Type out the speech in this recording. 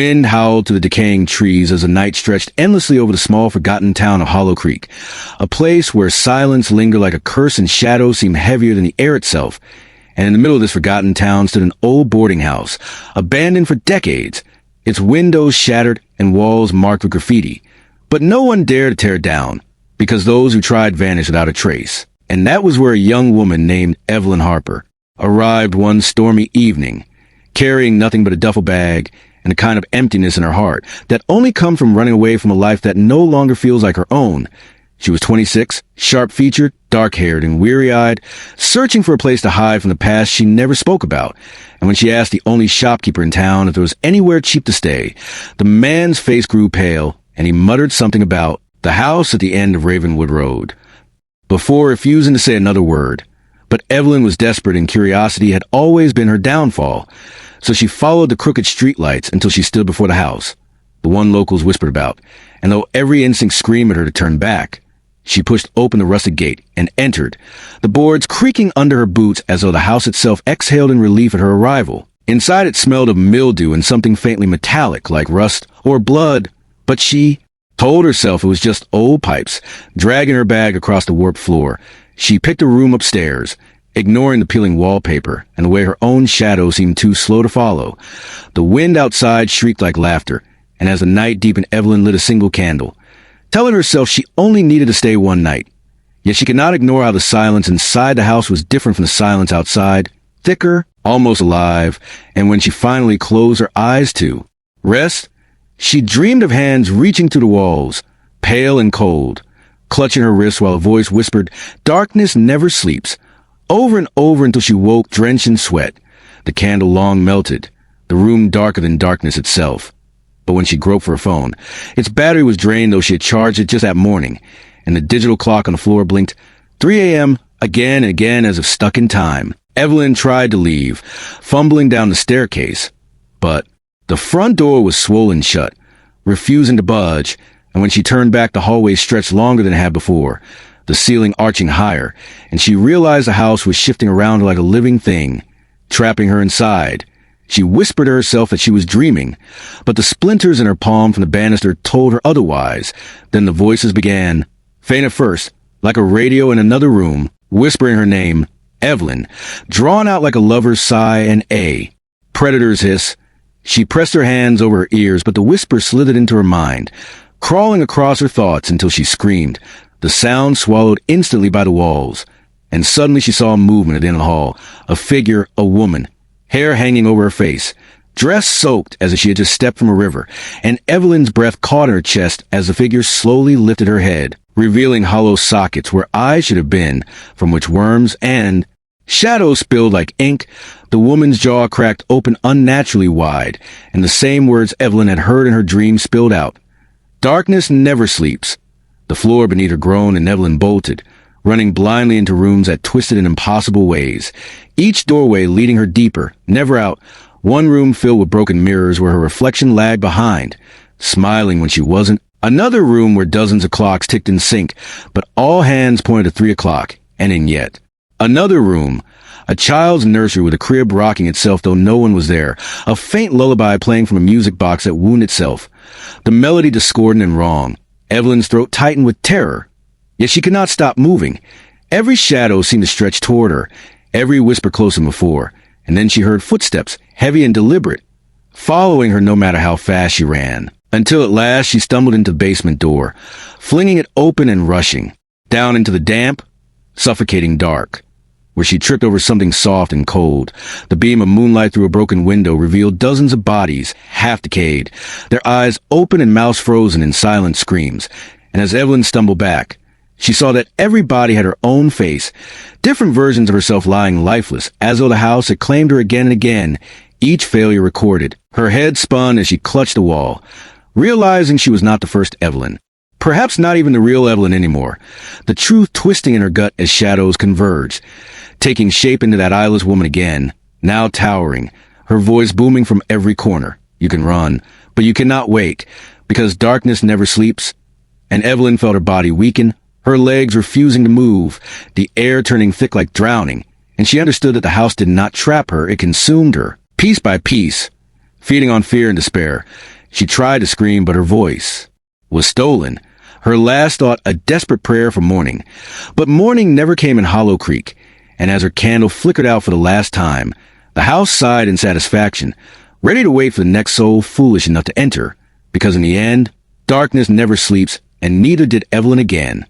wind howled through the decaying trees as the night stretched endlessly over the small, forgotten town of Hollow Creek, a place where silence lingered like a curse and shadows seemed heavier than the air itself. And in the middle of this forgotten town stood an old boarding house, abandoned for decades, its windows shattered and walls marked with graffiti. But no one dared to tear it down, because those who tried vanished without a trace. And that was where a young woman named Evelyn Harper arrived one stormy evening, carrying nothing but a duffel bag and a kind of emptiness in her heart that only comes from running away from a life that no longer feels like her own. She was 26, sharp-featured, dark-haired, and weary-eyed, searching for a place to hide from the past she never spoke about. And when she asked the only shopkeeper in town if there was anywhere cheap to stay, the man's face grew pale, and he muttered something about the house at the end of Ravenwood Road, before refusing to say another word. But Evelyn was desperate, and curiosity had always been her downfall. So she followed the crooked streetlights until she stood before the house, the one locals whispered about. And though every instinct screamed at her to turn back, she pushed open the rusted gate and entered, the boards creaking under her boots as though the house itself exhaled in relief at her arrival. Inside it smelled of mildew and something faintly metallic like rust or blood, but she told herself it was just old pipes. Dragging her bag across the warped floor, she picked a room upstairs, ignoring the peeling wallpaper and the way her own shadow seemed too slow to follow. The wind outside shrieked like laughter, and as the night deepened, Evelyn lit a single candle, telling herself she only needed to stay one night. Yet she could not ignore how the silence inside the house was different from the silence outside, thicker, almost alive, and when she finally closed her eyes to rest, she dreamed of hands reaching through the walls, pale and cold, clutching her wrists while a voice whispered, "Darkness never sleeps," over and over until she woke drenched in sweat. The candle long melted, the room darker than darkness itself. But when she groped for her phone, its battery was drained, though she had charged it just that morning, and the digital clock on the floor blinked 3 a.m. again and again as if stuck in time. Evelyn tried to leave, fumbling down the staircase, but the front door was swollen shut, refusing to budge, and when she turned back, the hallway stretched longer than it had before, the ceiling arching higher, and she realized the house was shifting around like a living thing, trapping her inside. She whispered to herself that she was dreaming, but the splinters in her palm from the banister told her otherwise. Then the voices began, faint at first, like a radio in another room, whispering her name, Evelyn, drawn out like a lover's sigh and a predator's hiss. She pressed her hands over her ears, but the whisper slithered into her mind, crawling across her thoughts until she screamed, the sound swallowed instantly by the walls. And suddenly she saw a movement at the end of the hall, a figure, a woman, hair hanging over her face, dress soaked as if she had just stepped from a river, and Evelyn's breath caught in her chest as the figure slowly lifted her head, revealing hollow sockets where eyes should have been, from which worms and shadows spilled like ink. The woman's jaw cracked open unnaturally wide, and the same words Evelyn had heard in her dream spilled out. Darkness never sleeps. The floor beneath her groaned, and Evelyn bolted, running blindly into rooms that twisted in impossible ways, each doorway leading her deeper, never out. One room filled with broken mirrors where her reflection lagged behind, smiling when she wasn't. Another room where dozens of clocks ticked in sync, but all hands pointed to 3 o'clock, and in yet. Another room, a child's nursery with a crib rocking itself though no one was there, a faint lullaby playing from a music box that wounded itself, the melody discordant and wrong. Evelyn's throat tightened with terror, yet she could not stop moving. Every shadow seemed to stretch toward her, every whisper closer than before, and then she heard footsteps, heavy and deliberate, following her no matter how fast she ran, until at last she stumbled into the basement door, flinging it open and rushing down into the damp, suffocating dark, where she tripped over something soft and cold. The beam of moonlight through a broken window revealed dozens of bodies, half decayed, their eyes open and mouths frozen in silent screams. And as Evelyn stumbled back, she saw that every body had her own face, different versions of herself lying lifeless, as though the house had claimed her again and again, each failure recorded. Her head spun as she clutched the wall, realizing she was not the first Evelyn. Perhaps not even the real Evelyn anymore, the truth twisting in her gut as shadows converged, taking shape into that eyeless woman again, now towering, her voice booming from every corner. You can run, but you cannot wake, because darkness never sleeps. And Evelyn felt her body weaken, her legs refusing to move, the air turning thick like drowning, and she understood that the house did not trap her, it consumed her, piece by piece, feeding on fear and despair. She tried to scream, but her voice was stolen. Her last thought, a desperate prayer for morning. But morning never came in Hollow Creek, and as her candle flickered out for the last time, the house sighed in satisfaction, ready to wait for the next soul foolish enough to enter, because in the end, darkness never sleeps, and neither did Evelyn again.